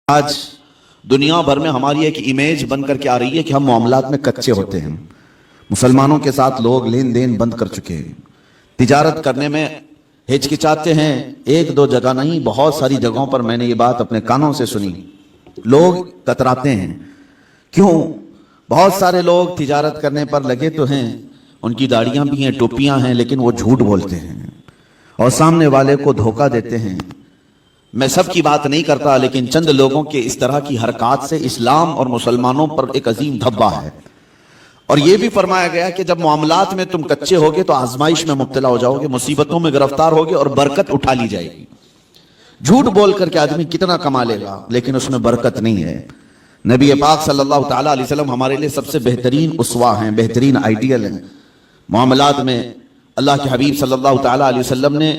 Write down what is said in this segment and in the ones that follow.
آج دنیا بھر میں ہماری ایک امیج بن کر کے آ رہی ہے کہ ہم معاملات میں کچے ہوتے ہیں. مسلمانوں کے ساتھ لوگ لین دین بند کر چکے ہیں, تجارت کرنے میں ہچکچاتے ہیں. ایک دو جگہ نہیں, بہت ساری جگہوں پر میں نے یہ بات اپنے کانوں سے سنی. لوگ کتراتے ہیں. کیوں؟ بہت سارے لوگ تجارت کرنے پر لگے تو ہیں, ان کی داڑیاں بھی ہیں, ٹوپیاں ہیں, لیکن وہ جھوٹ بولتے ہیں اور سامنے والے کو دھوکہ دیتے ہیں. میں سب کی بات نہیں کرتا, لیکن چند لوگوں کے اس طرح کی حرکات سے اسلام اور مسلمانوں پر ایک عظیم دھبا ہے. اور یہ بھی فرمایا گیا کہ جب معاملات میں تم کچے ہوگے تو آزمائش میں مبتلا ہو جاؤ گے, مصیبتوں میں گرفتار ہوگے اور برکت اٹھا لی جائے گی. جھوٹ بول کر کے آدمی کتنا کما لے گا, لیکن اس میں برکت نہیں ہے. نبی پاک صلی اللہ تعالیٰ علیہ وسلم ہمارے لیے سب سے بہترین اسوہ ہیں, بہترین آئیڈیل ہیں. معاملات میں اللہ کے حبیب صلی اللہ تعالیٰ علیہ وسلم نے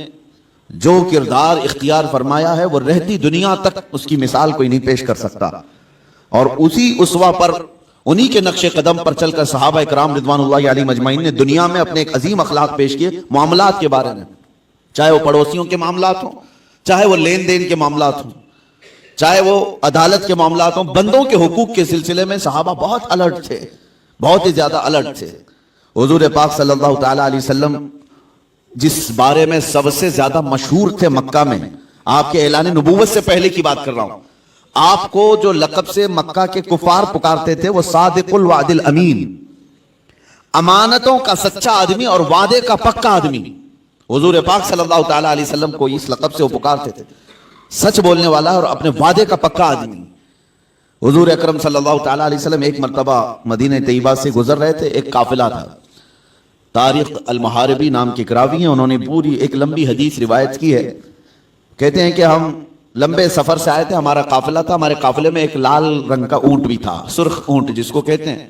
جو کردار اختیار فرمایا ہے وہ رہتی دنیا تک اس کی مثال کوئی نہیں پیش کر سکتا. اور اسی اسوہ پر, انہی کے نقش قدم پر چل کر صحابہ اکرام رضوان اللہ علیہ مجمعین نے دنیا میں اپنے ایک عظیم اخلاق پیش کیے معاملات کے بارے میں. چاہے وہ پڑوسیوں کے معاملات ہوں, چاہے وہ لین دین کے معاملات ہوں, چاہے وہ عدالت کے معاملات ہوں, بندوں کے حقوق کے سلسلے میں صحابہ بہت الرٹ تھے, بہت ہی زیادہ الرٹ تھے. حضور پاک صلی اللہ تعالیٰ علیہ وسلم جس بارے میں سب سے زیادہ مشہور تھے مکہ میں, آپ کے اعلان نبوت سے پہلے کی بات کر رہا ہوں, آپ کو جو لقب سے مکہ کے کفار پکارتے تھے وہ صادق الوعد الامین, امانتوں کا سچا آدمی اور وعدے کا پکا آدمی. حضور پاک صلی اللہ تعالیٰ علیہ وسلم کو اس لقب سے وہ پکارتے تھے, سچ بولنے والا اور اپنے وعدے کا پکا آدمی. حضور اکرم صلی اللہ تعالیٰ علیہ وسلم ایک مرتبہ مدینہ طیبہ سے گزر رہے تھے. ایک قافلہ تھا, تاریخ المحاربی نام کی کراوی ہیں, انہوں نے پوری ایک لمبی حدیث روایت کی ہے. کہتے ہیں کہ ہم لمبے سفر سے آئے تھے, ہمارا قافلہ تھا, ہمارے قافلے میں ایک لال رنگ کا اونٹ بھی تھا, سرخ اونٹ جس کو کہتے ہیں.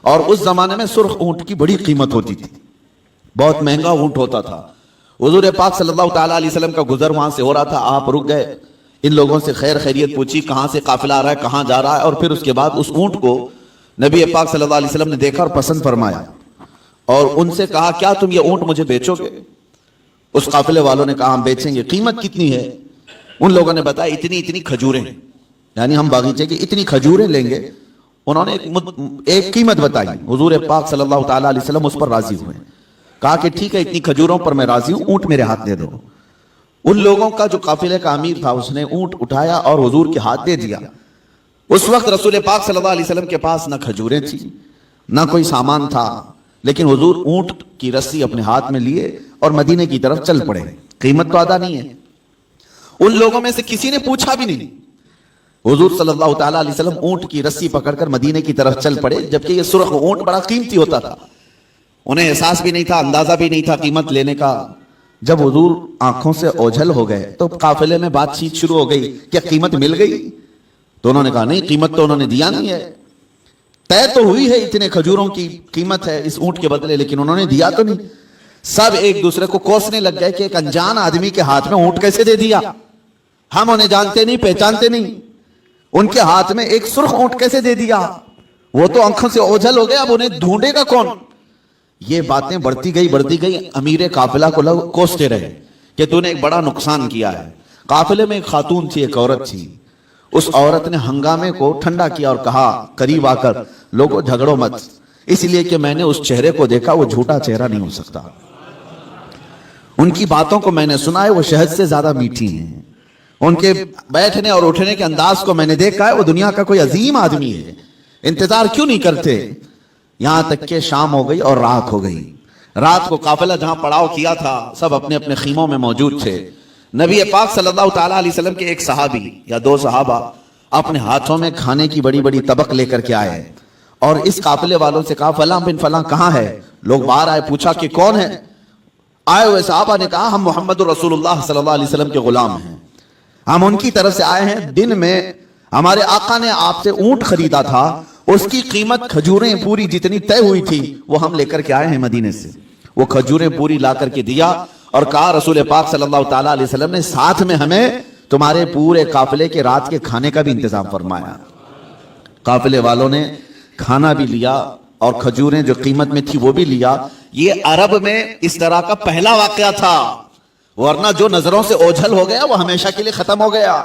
اور اس زمانے میں سرخ اونٹ کی بڑی قیمت ہوتی تھی, بہت مہنگا اونٹ ہوتا تھا. حضور پاک صلی اللہ تعالیٰ علیہ وسلم کا گزر وہاں سے ہو رہا تھا, آپ رک گئے, ان لوگوں سے خیر خیریت پوچھی, کہاں سے قافلہ آ رہا ہے, کہاں جا رہا ہے. اور پھر اس کے بعد اس اونٹ کو نبی پاک صلی اللہ علیہ وسلم نے دیکھا اور پسند فرمایا, اور ان سے کہا کیا تم یہ اونٹ مجھے بیچو گے؟ اس قافلے والوں نے کہا ہم بیچیں گے. قیمت کتنی ہے؟ ان لوگوں نے بتایا اتنی کھجوریں, یعنی ہم باغیچے کی اتنی کھجوریں لیں گے. انہوں نے ایک قیمت بتائی. حضور پاک صلی اللہ تعالیٰ علیہ وسلم اس پر راضی ہوئے, کہا کہ ٹھیک ہے, اتنی کھجوروں پر میں راضی ہوں, اونٹ میرے ہاتھ دے دو. ان لوگوں کا جو قافلے کا امیر تھا اس نے اونٹ اٹھایا اور حضور کے ہاتھ دے دیا. اس وقت رسول پاک صلی اللہ علیہ وسلم کے پاس نہ کھجوریں تھی, نہ کوئی سامان تھا, لیکن حضور اونٹ کی رسی اپنے ہاتھ میں لیے اور مدینے کی طرف چل پڑے. قیمت تو ادا نہیں ہے. ان لوگوں میں سے کسی نے پوچھا بھی نہیں. حضور صلی اللہ تعالیٰ علیہ وسلم اونٹ کی رسی پکڑ کر مدینے کی طرف چل پڑے, جبکہ یہ سرخ اونٹ بڑا قیمتی ہوتا تھا. انہیں احساس بھی نہیں تھا, اندازہ بھی نہیں تھا قیمت لینے کا. جب حضور آنکھوں سے اوجھل ہو گئے تو قافلے میں بات چیت شروع ہو گئی, کیا قیمت مل گئی؟ تو انہوں نے کہا نہیں, قیمت تو انہوں نے دیا نہیں ہے, طے تو ہوئی ہے اتنے کھجوروں کی قیمت ہے اس اونٹ کے بدلے, لیکن انہوں نے دیا تو نہیں. سب ایک دوسرے کو کوسنے لگ گئے کہ ایک انجان آدمی کے ہاتھ میں اونٹ کیسے دے دیا, ہم انہیں جانتے نہیں, پہچانتے نہیں, ان کے ہاتھ میں ایک سرخ اونٹ کیسے دے دیا. وہ تو آنکھوں سے اوجھل ہو گئے, اب انہیں ڈھونڈے گا کون. یہ باتیں بڑھتی گئی. امیر قافلہ کو لوگ کوستے رہے کہ تو نے ایک بڑا نقصان کیا ہے. قافلے میں ایک خاتون تھی, ایک عورت تھی. اس عورت نے ہنگامے کو ٹھنڈا کیا اور کہا قریب آ کر, لوگوں جھگڑو مت, اس لیے کہ میں نے اس چہرے کو دیکھا, وہ جھوٹا چہرہ نہیں ہو سکتا. ان کی باتوں کو میں نے سنا ہے, وہ شہد سے زیادہ میٹھی ہیں. ان کے بیٹھنے اور اٹھنے کے انداز کو میں نے دیکھا ہے, وہ دنیا کا کوئی عظیم آدمی ہے. انتظار کیوں نہیں کرتے؟ یہاں تک کہ شام ہو گئی اور رات ہو گئی. رات کو قافلہ جہاں پڑاؤ کیا تھا سب اپنے اپنے خیموں میں موجود تھے. نبی پاک صلی اللہ تعالیٰ علیہ وسلم کے ایک صحابی یا دو صحابہ اپنے ہاتھوں میں کھانے کی بڑی بڑی طبق لے کر کے آئے اور اس قافلے والوں سے کہا فلاں بن فلاں کہاں ہے. لوگ باہر آئے, پوچھا کہ کون ہے. آئے ہوئے صحابہ نے کہا ہم محمد رسول اللہ صلی اللہ علیہ وسلم کے غلام ہیں, ہم ان کی طرف سے آئے ہیں. دن میں ہمارے آقا نے آپ سے اونٹ خریدا تھا, اس کی قیمت کھجوریں پوری جتنی طے ہوئی تھی وہ ہم لے کر کے آئے ہیں مدینے سے. وہ کھجوریں پوری لا کر کے دیا اور کہا رسول پاک صلی اللہ تعالیٰ علیہ وسلم نے ساتھ میں ہمیں تمہارے پورے قافلے کے رات کے کھانے کا بھی انتظام فرمایا. قافلے والوں نے کھانا بھی لیا اور کھجوریں جو قیمت میں تھی وہ بھی لیا. یہ عرب میں اس طرح کا پہلا واقعہ تھا, ورنہ جو نظروں سے اوجھل ہو گیا وہ ہمیشہ کے لیے ختم ہو گیا.